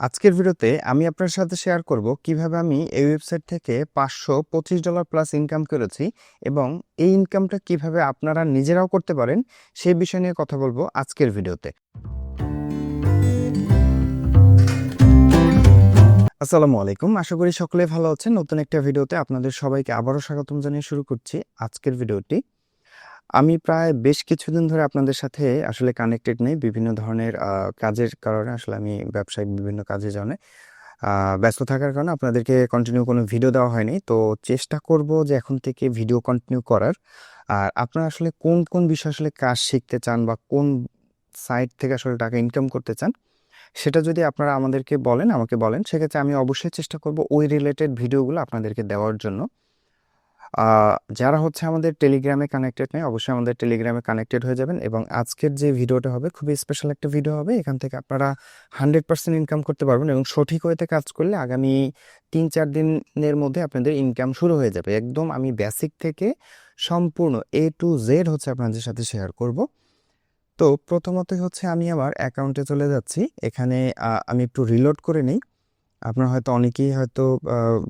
আজকের ভিডিওতে আমি আপনার সাথে শেয়ার করব কিভাবে আমি এই ওয়েবসাইট থেকে $525 প্লাস ইনকাম করেছি এবং এই ইনকামটা কিভাবে আপনারা নিজেরাও করতে পারেন সেই বিষয় নিয়ে কথা বলবো আজকের ভিডিওতে। আসসালামু আলাইকুম, আশা করি সকলে ভালো আছেন। নতুন একটা ভিডিওতে আপনাদের সবাইকে আবারও স্বাগতম জানিয়ে শুরু করছি আজকের ভিডিওটি। আমি প্রায় বেশ কিছুদিন ধরে আপনাদের সাথে আসলে কানেক্টেড নেই, বিভিন্ন ধরনের কাজের কারণে আসলে আমি ব্যবসায়িক বিভিন্ন কাজে জানে ব্যস্ত থাকার কারণে আপনাদেরকে কন্টিনিউ কোনো ভিডিও দেওয়া হয়নি। তো চেষ্টা করব যে এখন থেকে ভিডিও কন্টিনিউ করার। আর আপনারা আসলে কোন কোন বিষয় আসলে কাজ শিখতে চান বা কোন সাইট থেকে আসলে টাকা ইনকাম করতে চান, সেটা যদি আপনারা আমাকে বলেন, সেক্ষেত্রে আমি অবশ্যই চেষ্টা করব ওই রিলেটেড ভিডিওগুলো আপনাদেরকে দেওয়ার জন্য। যারা হচ্ছে আমাদের টেলিগ্রামে কানেক্টেড নেই, অবশ্যই আমাদের টেলিগ্রামে কানেক্টেড হয়ে যাবেন এবং আজকের যে ভিডিওটা হবে খুবই স্পেশাল একটা ভিডিও হবে। এখান থেকে আপনারা 100% ইনকাম করতে পারবেন এবং সঠিক ওয়েতে কাজ করলে আগামী 3-4 দিনের মধ্যে আপনাদের ইনকাম শুরু হয়ে যাবে। একদম আমি বেসিক থেকে সম্পূর্ণ A to Z হচ্ছে আপনাদের সাথে শেয়ার করব। তো প্রথমতই হচ্ছে আমি আমার অ্যাকাউন্টে চলে যাচ্ছি। এখানে আমি একটু রিলোড করে নেই। আপনারা হয়তো অনেকেই হয়তো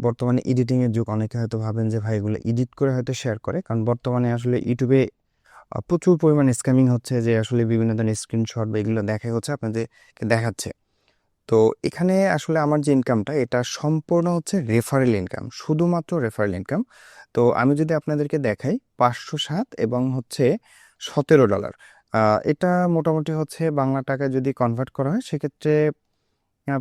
বর্তমানে এডিটিংয়ের যুগ, অনেকে হয়তো ভাবেন যে ভাই এগুলো এডিট করে হয়তো শেয়ার করে, কারণ বর্তমানে আসলে ইউটিউবে প্রচুর পরিমাণে স্ক্যামিং হচ্ছে, যে আসলে বিভিন্ন ধরনের স্ক্রিনশট বা এগুলো দেখাই হচ্ছে আপনাদেরকে দেখাচ্ছে। তো এখানে আসলে আমার যে ইনকামটা এটা সম্পূর্ণ হচ্ছে রেফারেল ইনকাম, শুধুমাত্র রেফারেল ইনকাম। তো আমি যদি আপনাদেরকে দেখাই 507 এবং হচ্ছে $17, এটা মোটামুটি হচ্ছে বাংলা টাকায় যদি কনভার্ট করা হয় সেক্ষেত্রে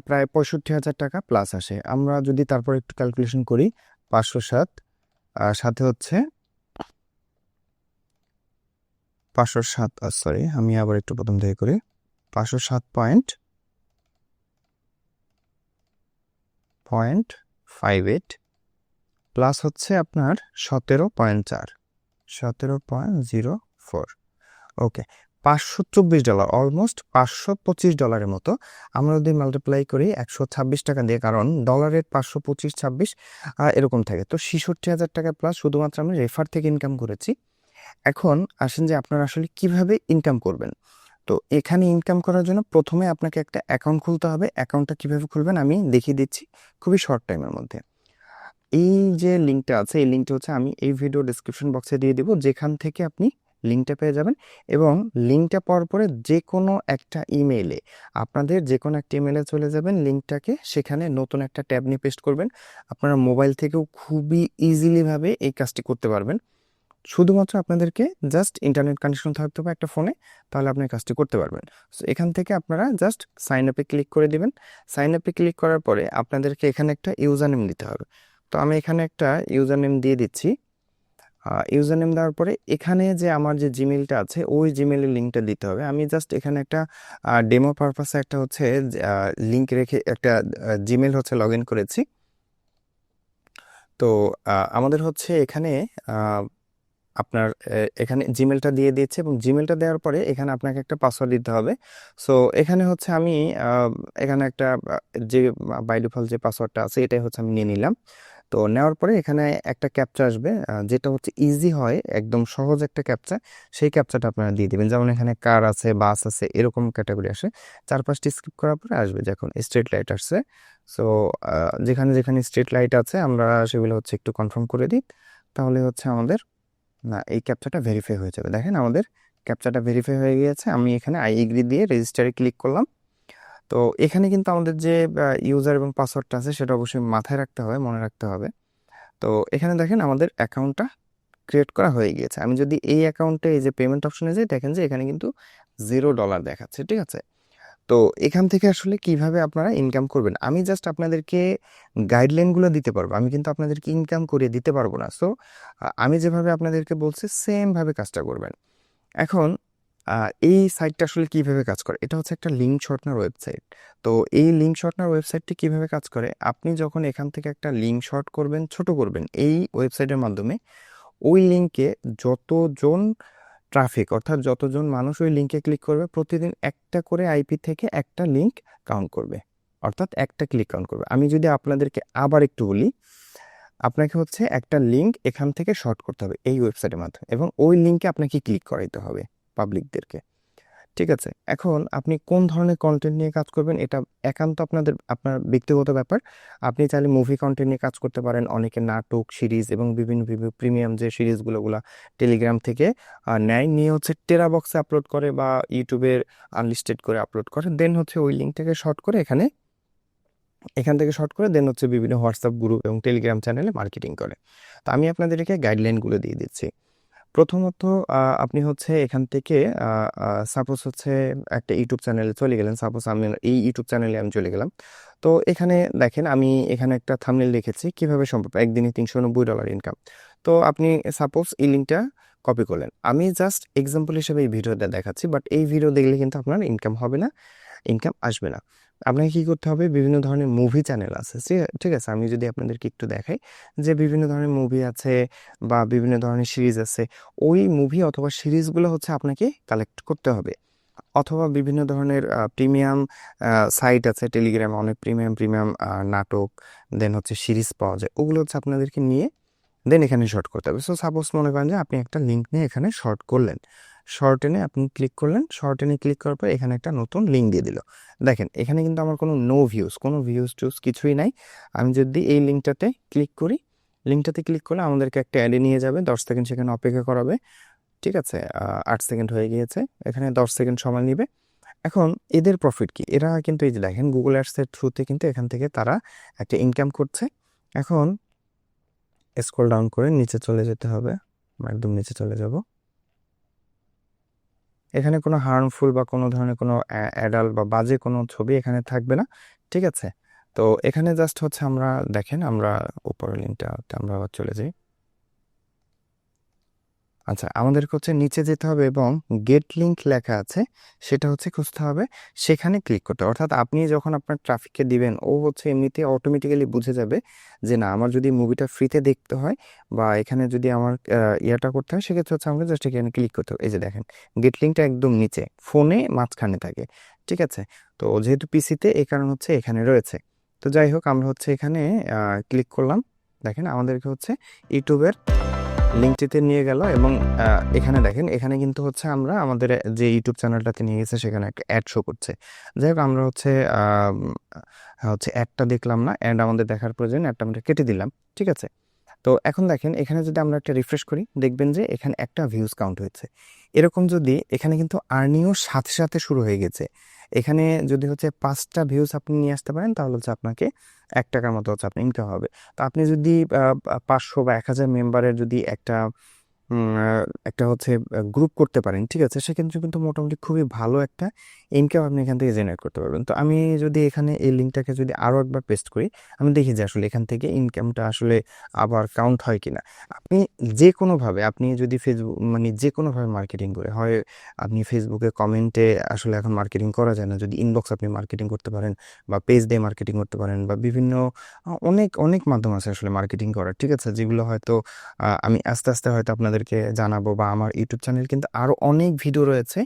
প্রায় 65,000 টাকা প্লাস আসে। আমরা যদি তারপর একটু ক্যালকুলেশন করি, 507 সাথে হচ্ছে 507, সরি আমি আবার একটু প্রথম থেকে করি, 507.58 প্লাস হচ্ছে আপনার 17.4, 17.04। ওকে, $524, অলমোস্ট $525 মতো। আমরা যদি মাল্টিপ্লাই করি 126 টাকা দিয়ে, কারণ ডলারের 525-26 এরকম থাকে, তো 66,000 টাকা প্লাস শুধুমাত্র আমি রেফার থেকে ইনকাম করেছি। এখন আসেন যে আপনারা আসলে কিভাবে ইনকাম করবেন। তো এখানে ইনকাম করার জন্য প্রথমে আপনাকে একটা অ্যাকাউন্ট খুলতে হবে। অ্যাকাউন্টটা কিভাবে খুলবেন আমি দেখিয়ে দিচ্ছি খুবই শর্ট টাইমের মধ্যে। এই যে লিঙ্কটা আছে, এই লিঙ্কটা হচ্ছে আমি এই ভিডিও ডেসক্রিপশন বক্সে দিয়ে দিব, যেখান থেকে আপনি লিঙ্কটা পেয়ে যাবেন। এবং লিঙ্কটা পাওয়ার পরে যে কোনো একটা ইমেইলে, আপনাদের যে কোনো একটা ইমেইলে চলে যাবেন, লিঙ্কটাকে সেখানে নতুন একটা ট্যাব নিয়ে পেস্ট করবেন। আপনারা মোবাইল থেকেও খুবই ইজিলিভাবে এই কাজটি করতে পারবেন। শুধুমাত্র আপনাদেরকে জাস্ট ইন্টারনেট কানেকশন থাকতে হবে একটা ফোনে, তাহলে আপনি কাজটি করতে পারবেন। সো এখান থেকে আপনারা জাস্ট সাইন আপে ক্লিক করে দিবেন। সাইন আপে ক্লিক করার পরে আপনাদেরকে এখানে একটা ইউজার নেম দিতে হবে। তো আমি এখানে একটা ইউজার নেম দিয়ে দিচ্ছি। ইউজার নেম দেওয়ার পরে এখানে যে আমার যে জিমেইলটা আছে ওই জিমেইলের লিঙ্কটা দিতে হবে। আমি জাস্ট এখানে একটা ডেমো পারপাসে একটা হচ্ছে লিঙ্ক রেখে একটা জিমেইল হচ্ছে লগ ইন করেছি। তো আমাদের হচ্ছে এখানে আপনার এখানে জিমেলটা দিয়ে দিচ্ছে এবং জিমেলটা দেওয়ার পরে এখানে আপনাকে একটা পাসওয়ার্ড দিতে হবে। সো এখানে হচ্ছে আমি এখানে একটা যে বাই ডিফল্ট যে পাসওয়ার্ডটা আছে এটাই হচ্ছে আমি নিয়ে নিলাম। তো নেওয়ার পরে এখানে একটা ক্যাপচা আসবে, যেটা হচ্ছে ইজি হয়, একদম সহজ একটা ক্যাপচা। সেই ক্যাপচাটা আপনারা দিয়ে দিবেন। যেমন এখানে কার আছে, বাস আছে, এরকম ক্যাটাগরি আসে। 4-5টি স্কিপ করার পরে আসবে যখন স্ট্রিট লাইট আসছে। সো যেখানে যেখানে স্ট্রিট লাইট আছে আমরা সেগুলো হচ্ছে একটু কনফার্ম করে দিই, তাহলে হচ্ছে আমাদের না এই ক্যাপচাটা ভেরিফাই হয়ে যাবে। দেখেন আমাদের ক্যাপচাটা ভেরিফাই হয়ে গিয়েছে। আমি এখানে আই এগ্রি দিয়ে রেজিস্টারে ক্লিক করলাম। তো এখানে কিন্তু আমাদের যে ইউজার এবং পাসওয়ার্ডটা আছে সেটা অবশ্যই মাথায় রাখতে হবে, মনে রাখতে হবে। তো এখানে দেখেন আমাদের অ্যাকাউন্টটা ক্রিয়েট করা হয়ে গিয়েছে। আমি যদি এই অ্যাকাউন্টে এই যে পেমেন্ট অপশনে যাই, দেখেন যে এখানে কিন্তু $0 দেখাচ্ছে, ঠিক আছে। তো এখান থেকে আসলে কিভাবে আপনারা ইনকাম করবেন আমি জাস্ট আপনাদেরকে গাইডলাইনগুলো দিতে পারবো, আমি কিন্তু আপনাদেরকে ইনকাম করিয়ে দিতে পারবো না। সো আমি যেভাবে আপনাদেরকে বলছি সেম ভাবে কাজটা করবেন। এখন এই সাইটটা আসলে কিভাবে কাজ করে, এটা হচ্ছে একটা লিঙ্ক শর্টনার ওয়েবসাইট। তো এই লিঙ্ক শর্টনার ওয়েবসাইটটি কিভাবে কাজ করে, আপনি যখন এখান থেকে একটা লিঙ্ক শর্ট করবেন, ছোট করবেন এই ওয়েবসাইটের মাধ্যমে, ওই লিঙ্কে যতজন ট্রাফিক, অর্থাৎ যতজন মানুষ ওই লিঙ্কে ক্লিক করবে, প্রতিদিন একটা করে আইপি থেকে একটা লিঙ্ক কাউন্ট করবে, অর্থাৎ একটা ক্লিক কাউন্ট করবে। আমি যদি আপনাদেরকে আবার একটু বলি, আপনাকে হচ্ছে একটা লিঙ্ক এখান থেকে শর্ট করতে হবে এই ওয়েবসাইটের মাধ্যমে এবং ওই লিঙ্কে আপনাকে ক্লিক করাইতে হবে পাবলিকদেরকে, ঠিক আছে? এখন আপনি কোন ধরনের কনটেন্ট নিয়ে কাজ করবেন এটা একান্ত আপনার ব্যক্তিগত ব্যাপার। আপনি চাইলে মুভি কনটেন্ট নিয়ে কাজ করতে পারেন। অনেকে নাটক, সিরিজ এবং বিভিন্ন প্রিমিয়াম যে সিরিজগুলো টেলিগ্রাম থেকে নেয়, নিয়ে হচ্ছে টেরাবক্সে আপলোড করে বা ইউটিউবের আনলিস্টেড করে আপলোড করে। দেন হচ্ছে ওই লিঙ্কটাকে শর্ট করে এখান থেকে শর্ট করে দেন হচ্ছে বিভিন্ন হোয়াটসঅ্যাপ গ্রুপ এবং টেলিগ্রাম চ্যানেলে মার্কেটিং করে। তো আমি আপনাদেরকে গাইডলাইনগুলো দিয়ে দিচ্ছি। প্রথমত আপনি হচ্ছে এখান থেকে সাপোজ হচ্ছে একটা ইউটিউব চ্যানেলে চলে গেলেন। সাপোজ আমি এই ইউটিউব চ্যানেলে আমি চলে গেলাম। তো এখানে দেখেন আমি এখানে একটা থাম্বনেল লিখেছি কিভাবে সম্ভব একদিনে $390 ইনকাম। তো আপনি সাপোজ এই লিঙ্কটা কপি করলেন। আমি জাস্ট এক্সাম্পল হিসেবে এই ভিডিওটা দেখাচ্ছি, বাট এই ভিডিও দেখলে কিন্তু আপনার ইনকাম হবে না, ইনকাম আসবে না। আপনাকে কি করতে হবে, বিভিন্ন ধরনের মুভি চ্যানেল আছে, ঠিক আছে? আমি যদি আপনাদেরকে একটু দেখাই যে বিভিন্ন ধরনের মুভি আছে বা বিভিন্ন ধরনের সিরিজ আছে, ওই মুভি অথবা সিরিজগুলো হচ্ছে আপনাকে কালেক্ট করতে হবে। অথবা বিভিন্ন ধরনের প্রিমিয়াম সাইট আছে, টেলিগ্রামে অনেক প্রিমিয়াম নাটক দেন হচ্ছে সিরিজ পাওয়া যায়, ওগুলো হচ্ছে আপনাদেরকে নিয়ে দেন এখানে শর্ট করতে হবে। সো সাপোজ মনে করেন যে আপনি একটা লিঙ্ক নিয়ে এখানে শর্ট করলেন, শর্ট এনে আপনি ক্লিক করলেন, শর্ট এনে ক্লিক করার পর এখানে একটা নতুন লিঙ্ক দিয়ে দিল। দেখেন এখানে কিন্তু আমার কোনো কোনো ভিউজ টুজ কিছুই নাই। আমি যদি এই লিঙ্কটাতে ক্লিক করি, লিঙ্কটাতে ক্লিক করলে আমাদেরকে একটা অ্যাডে নিয়ে যাবে, 10 সেকেন্ড সেখানে অপেক্ষা করাবে। ঠিক আছে, 8 সেকেন্ড হয়ে গিয়েছে, এখানে 10 সেকেন্ড সময় নিবে। এখন এদের প্রফিট কি, এরা কিন্তু এই যে দেখেন গুগল অ্যাডসের থ্রুতে কিন্তু এখান থেকে তারা একটা ইনকাম করছে। এখন স্ক্রল ডাউন করে নিচে চলে যেতে হবে, আমরা একদম নিচে চলে যাব। এখানে কোনো হার্মফুল বা কোনো ধরনের কোনো অ্যাডাল্ট বা বাজে কোনো ছবি এখানে থাকবে না। ঠিক আছে, তো এখানে জাস্ট হচ্ছে আমরা দেখেন আমরা উপরের লিঙ্কটাতে আমরা আবার চলে যাই। আচ্ছা, আমাদেরকে হচ্ছে নিচে যেতে হবে এবং গেট লিঙ্ক লেখা আছে সেটা হচ্ছে খুঁজতে হবে, সেখানে ক্লিক করতে হবে। অর্থাৎ আপনি যখন আপনার ট্রাফিককে দিবেন, ও হচ্ছে এমনিতে অটোমেটিক্যালি বুঝে যাবে যে না, আমার যদি মুভিটা ফ্রিতে দেখতে হয় বা এখানে যদি আমার ইয়াটা করতে হয়, সেক্ষেত্রে হচ্ছে আমাকে জাস্ট এখানে ক্লিক করতে হবে। এই যে দেখেন গেট লিঙ্কটা একদম নিচে, ফোনে মাঝখানে থাকে। ঠিক আছে, তো যেহেতু পিসিতে এই কারণ হচ্ছে এখানে রয়েছে। তো যাই হোক, আমরা হচ্ছে এখানে ক্লিক করলাম। দেখেন আমাদেরকে হচ্ছে ইউটিউবের লিঙ্কটিতে নিয়ে গেল এবং এখানে দেখেন এখানে কিন্তু হচ্ছে আমরা আমাদের যে ইউটিউব চ্যানেলটাতে নিয়ে গেছে সেখানে একটা অ্যাড শো করছে। যাই হোক, আমরা হচ্ছে অ্যাডটা দেখলাম না, অ্যাড আমাদের দেখার প্রয়োজন, অ্যাডটা আমরা কেটে দিলাম। ঠিক আছে, তো এখন দেখেন এখানে যদি আমরা একটা রিফ্রেশ করি, দেখবেন যে এখানে একটা ভিউজ কাউন্ট হয়েছে। এরকম যদি এখানে কিন্তু আর্নিংও সাথে সাথে শুরু হয়ে গেছে। এখানে যদি হচ্ছে 5টা ভিউজ আপনি নিয়ে আসতে পারেন, তাহলে হচ্ছে আপনাকে $1 মতো হচ্ছে আপনার ইনকাম হবে। তো আপনি যদি 500 বা 1000 মেম্বারের যদি একটা হচ্ছে গ্রুপ করতে পারেন, ঠিক আছে, সেক্ষেত্রে কিন্তু মোটামুটি খুবই ভালো একটা ইনকাম আপনি এখান থেকে জেনারেট করতে পারবেন। তো আমি যদি এখানে এই লিঙ্কটাকে যদি আরও একবার পেস্ট করি, আমি দেখি যে আসলে এখান থেকে ইনকামটা আসলে আবার কাউন্ট হয় কিনা। আপনি যে কোনোভাবে, আপনি যদি ফেসবুক মানে যে কোনোভাবে মার্কেটিং করে হয়, আপনি ফেসবুকে কমেন্টে আসলে এখন মার্কেটিং করা যায় না, যদি ইনবক্স আপনি মার্কেটিং করতে পারেন বা পেজ দিয়ে মার্কেটিং করতে পারেন বা বিভিন্ন অনেক অনেক মাধ্যম আছে আসলে মার্কেটিং করার। ঠিক আছে, যেগুলো হয়তো আমি আস্তে আস্তে হয়তো আপনাদেরকে জানাবো, বা আমার ইউটিউব চ্যানেল কিন্তু আরও অনেক ভিডিও রয়েছে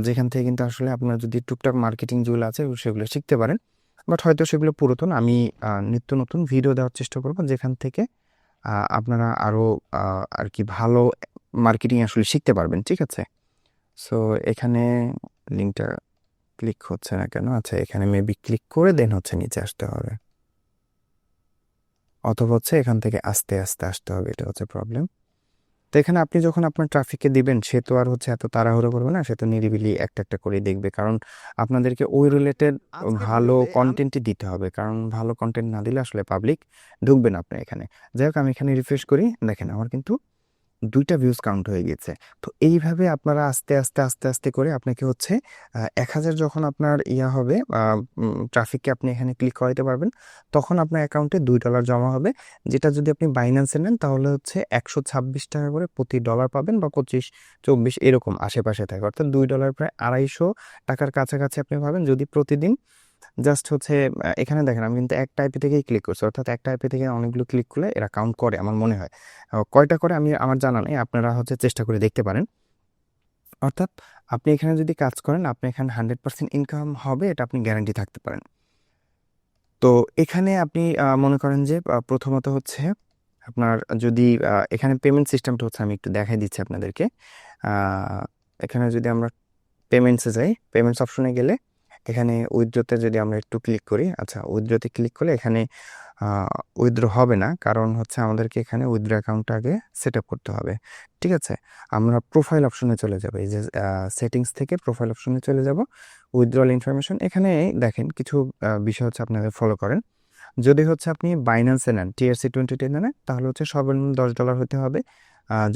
যেখান থেকে কিন্তু আসলে আপনার যদি টুকটাক মার্কেটিং যেগুলো আছে সেগুলো শিখতে পারেন। বাট হয়তো সেগুলো পুরাতন, আমি নিত্য নতুন ভিডিও দেওয়ার চেষ্টা করবো যেখান থেকে আপনারা আরও আর কি ভালো মার্কেটিং আসলে শিখতে পারবেন। ঠিক আছে, সো এখানে লিঙ্কটা ক্লিক হচ্ছে না কেন? আচ্ছা, এখানে মেবি ক্লিক করে দেন হচ্ছে নিচে আসতে হবে, অথবা হচ্ছে এখান থেকে আস্তে আস্তে আসতে হবে, এটা হচ্ছে প্রবলেম। তো এখানে আপনি যখন আপনার ট্রাফিককে দিবেন, সে তো আর হচ্ছে এত তাড়াহুড়ো করবে না, সে তো নিরিবিলি একটা একটা করে দেখবে, কারণ আপনাদেরকে ওই রিলেটেড ভালো কন্টেন্টই দিতে হবে, কারণ ভালো কন্টেন্ট না দিলে আসলে পাবলিক ঢুকবে না আপনার এখানে। যাই হোক, আমি এখানে রিফ্রেশ করি, দেখেন আমার কিন্তু 2টা ভিউজ কাউন্ট হয়ে গেছে। তো এইভাবে আপনারা আস্তে আস্তে আস্তে আস্তে করে আপনাকে হচ্ছে 1000 যখন আপনার ইয়া হবে, ট্রাফিককে আপনি এখানে ক্লিক করাইতে পারবেন, তখন আপনার অ্যাকাউন্টে $2 জমা হবে। যেটা যদি আপনি বাইন্যান্সে নেন তাহলে হচ্ছে $126 করে প্রতি ডলার পাবেন, বা 25-24 এরকম আশেপাশে থাকে, অর্থাৎ $2 প্রায় $250 কাছাকাছি আপনি পাবেন যদি প্রতিদিন জাস্ট হচ্ছে এখানে দেখেন আমি কিন্তু একটা আইপি থেকেই ক্লিক করছি, অর্থাৎ একটা আইপি থেকে অনেকগুলো ক্লিক করলে এরা কাউন্ট করে আমার মনে হয়। কয়টা করে আমি আমার জানা নেই, আপনারা হচ্ছে চেষ্টা করে দেখতে পারেন। অর্থাৎ আপনি এখানে যদি কাজ করেন, আপনি এখানে 100% ইনকাম হবে, এটা আপনি গ্যারান্টি থাকতে পারেন। তো এখানে আপনি মনে করেন যে প্রথমত হচ্ছে আপনার যদি এখানে পেমেন্ট সিস্টেমটা হচ্ছে আমি একটু দেখাই দিচ্ছি আপনাদেরকে। এখানে যদি আমরা পেমেন্টসে যাই, পেমেন্টস অপশনে গেলে এখানে উইথড্রোতে যদি আমরা একটু ক্লিক করি, আচ্ছা উইথড্রোতে ক্লিক করলে এখানে উইথড্র হবে না, কারণ হচ্ছে আমাদেরকে এখানে উইথড্র অ্যাকাউন্টটা আগে সেট আপ করতে হবে। ঠিক আছে, আমরা প্রোফাইল অপশনে চলে যাব, এই যে সেটিংস থেকে প্রোফাইল অপশনে চলে যাব, উইথড্রল ইনফরমেশন। এখানে দেখেন কিছু বিষয় হচ্ছে আপনাদের ফলো করেন। যদি হচ্ছে আপনি বাইন্যান্সে নেন, TRC20 নেন, তাহলে হচ্ছে সর্বনিম্ন $10 হতে হবে।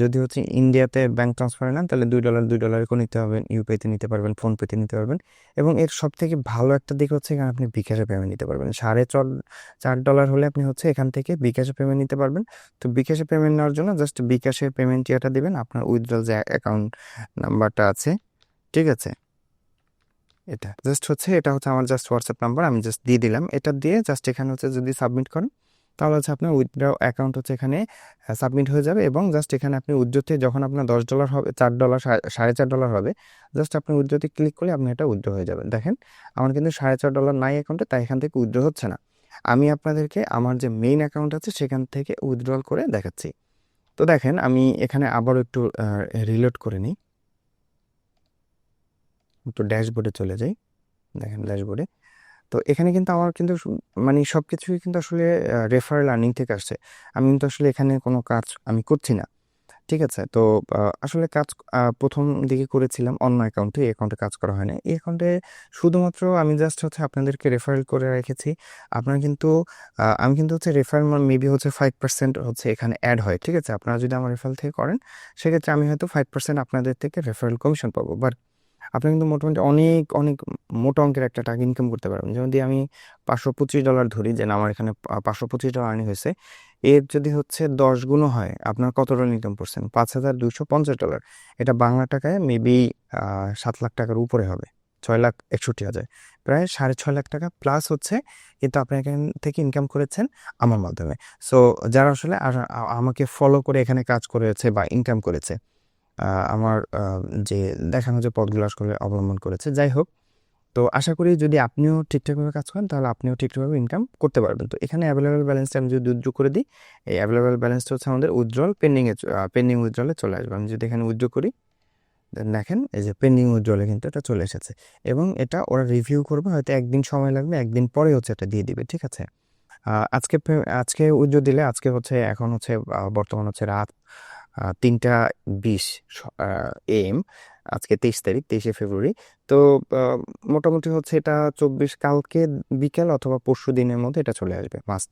যদি হচ্ছে ইন্ডিয়াতে ব্যাংক ট্রান্সফারে নেন তাহলে $2 করে নিতে হবে, ইউপিআইতে নিতে পারবেন, ফোনপেতে নিতে পারবেন। এবং এর সব থেকে ভালো একটা দিক হচ্ছে এখানে আপনি বিকাশে পেমেন্ট নিতে পারবেন। $4.5 হলে আপনি হচ্ছে এখান থেকে বিকাশে পেমেন্ট নিতে পারবেন। তো বিকাশে পেমেন্ট নেওয়ার জন্য জাস্ট বিকাশের পেমেন্ট ইয়েটা দিবেন, আপনার উইথড্রল যে অ্যাকাউন্ট নাম্বারটা আছে, ঠিক আছে, এটা এটা হচ্ছে আমার জাস্ট হোয়াটসঅ্যাপ নাম্বার, আমি জাস্ট দিয়ে দিলাম। এটা দিয়ে জাস্ট এখানে হচ্ছে যদি সাবমিট করেন তাহলে হচ্ছে আপনার উইথড্র অ্যাকাউন্ট হচ্ছে এখানে সাবমিট হয়ে যাবে। এবং জাস্ট এখানে আপনি উইথড্রোতে যখন আপনার $10 হবে, $4, $4.5 হবে, জাস্ট আপনি উইথড্রোতে ক্লিক করলে আপনি এটা উইথড্র হয়ে যাবে। দেখেন আমার কিন্তু $4.5 নাই অ্যাকাউন্টে, তাই এখান থেকে উইথড্র হচ্ছে না। আমি আপনাদেরকে আমার যে মেইন অ্যাকাউন্ট আছে সেখান থেকে উইথড্রল করে দেখাচ্ছি। তো দেখেন আমি এখানে আবারও একটু রিলোড করে নিই, একটু ড্যাশবোর্ডে চলে যাই। দেখেন ড্যাশবোর্ডে, তো এখানে কিন্তু আমার কিন্তু মানে সব কিছুই কিন্তু আসলে রেফারেল আর্নিং থেকে আসছে। আমি কিন্তু আসলে এখানে কোনো কাজ আমি করছি না। ঠিক আছে, তো আসলে কাজ প্রথম দিকে করেছিলাম অন্য অ্যাকাউন্টে, এই অ্যাকাউন্টে কাজ করা হয় না। এই অ্যাকাউন্টে শুধুমাত্র আমি জাস্ট হচ্ছে আপনাদেরকে রেফারেল করে রেখেছি। আপনারা কিন্তু আমি কিন্তু হচ্ছে রেফারেল মেবি হচ্ছে 5% হচ্ছে এখানে অ্যাড হয়। ঠিক আছে, আপনারা যদি আমার রেফারেল থেকে করেন সেক্ষেত্রে আমি হয়তো 5% আপনাদের থেকে রেফারেল কমিশন পাবো। বাট আপনি কিন্তু মোটামুটি অনেক অনেক মোটা অঙ্কের একটা টাকা ইনকাম করতে পারবেন। যেমন যদি আমি $525 ধরি, যে আমার এখানে $525 আর্নিং হয়েছে, এর যদি হচ্ছে 10 গুণ হয় আপনার কত ডলার ইনকাম করছেন? $5,250। এটা বাংলা টাকায় মেবি 7 লাখ টাকার উপরে হবে, 6,61,000, প্রায় 6.5 লাখ টাকা প্লাস হচ্ছে কিন্তু আপনি এখান থেকে ইনকাম করেছেন আমার মাধ্যমে। সো যারা আসলে আমাকে ফলো করে এখানে কাজ করেছে বা ইনকাম করেছে, আমার যে দেখানো যে পথগুলো আসলে অবলম্বন করেছে, যাই হোক, তো আশা করি যদি আপনিও ঠিকঠাকভাবে কাজ করেন তাহলে আপনিও ঠিকঠাকভাবে ইনকাম করতে পারবেন। তো এখানে অ্যাভেলেবেল ব্যালেন্সটা আমি যদি উইথড্র করে দিই, এই অ্যাভেলেবেল ব্যালেন্সটা হচ্ছে আমাদের উইথড্রল পেন্ডিং উইথড্রলে চলে আসবে। আমি যদি এখানে উইথড্র করি, দেখেন এই যে পেন্ডিং উইথড্রলে কিন্তু এটা চলে এসেছে। এবং এটা ওরা রিভিউ করবে, হয়তো একদিন সময় লাগবে, একদিন পরে হচ্ছে এটা দিয়ে দিবে। ঠিক আছে, আজকে উইথড্র দিলে, আজকে হচ্ছে এখন হচ্ছে বর্তমান হচ্ছে রাত 3:20 AM, আজকে 23 তারিখ, 23শে ফেব্রুয়ারি। তো মোটামুটি হচ্ছে এটা কালকে বিকেল অথবা পরশু দিনের মধ্যে এটা চলে আসবে মাস্ট।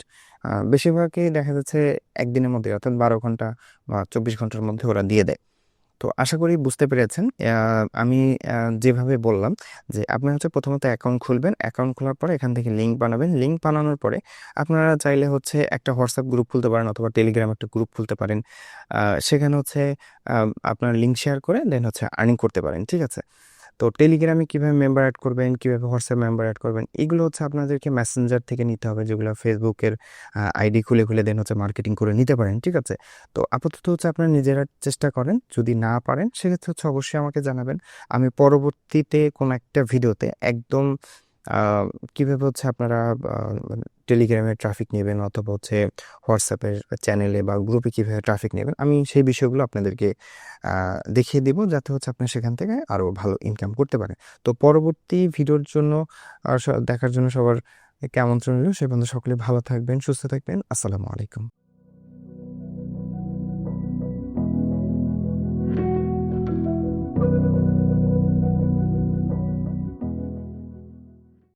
বেশিরভাগই দেখা যাচ্ছে একদিনের মধ্যে, অর্থাৎ 12 ঘন্টা বা 24 ঘন্টার মধ্যে ওরা দিয়ে দেয়। তো আশা করি বুঝতে পেরেছেন। আমি যেভাবে বললাম যে আপনি হচ্ছে প্রথমত অ্যাকাউন্ট খুলবেন, অ্যাকাউন্ট খোলার পরে এখান থেকে লিঙ্ক বানাবেন, লিঙ্ক বানানোর পরে আপনারা চাইলে হচ্ছে একটা হোয়াটসঅ্যাপ গ্রুপ খুলতে পারেন অথবা টেলিগ্রাম একটা গ্রুপ খুলতে পারেন। সেখানে হচ্ছে আপনার লিঙ্ক শেয়ার করে দেন হচ্ছে আর্নিং করতে পারেন। ঠিক আছে, তো টেলিগ্রামে কীভাবে মেম্বার অ্যাড করবেন, কীভাবে হোয়াটসঅ্যাপ মেম্বার অ্যাড করবেন, এগুলো হচ্ছে আপনাদেরকে মেসেঞ্জার থেকে নিতে হবে, যেগুলো ফেসবুকের আইডি খুলে খুলে দেন হচ্ছে মার্কেটিং করে নিতে পারেন। ঠিক আছে, তো আপাতত হচ্ছে আপনারা নিজেরা চেষ্টা করেন, যদি না পারেন সেক্ষেত্রে হচ্ছে অবশ্যই আমাকে জানাবেন। আমি পরবর্তীতে কোনো একটা ভিডিওতে একদম কীভাবে হচ্ছে আপনারা টেলিগ্রামে ট্রাফিক নেবেন অথবা হচ্ছে হোয়াটসঅ্যাপের চ্যানেলে বা গ্রুপে কীভাবে ট্রাফিক নেবেন, আমি সেই বিষয়গুলো আপনাদেরকে দেখিয়ে দিব, যাতে হচ্ছে আপনি সেখান থেকে আরও ভালো ইনকাম করতে পারেন। তো পরবর্তী ভিডিওর জন্য দেখার জন্য সবার আমন্ত্রণ রইল। সে পর্যন্ত সকলে ভালো থাকবেন, সুস্থ থাকবেন। আসসালামু আলাইকুম।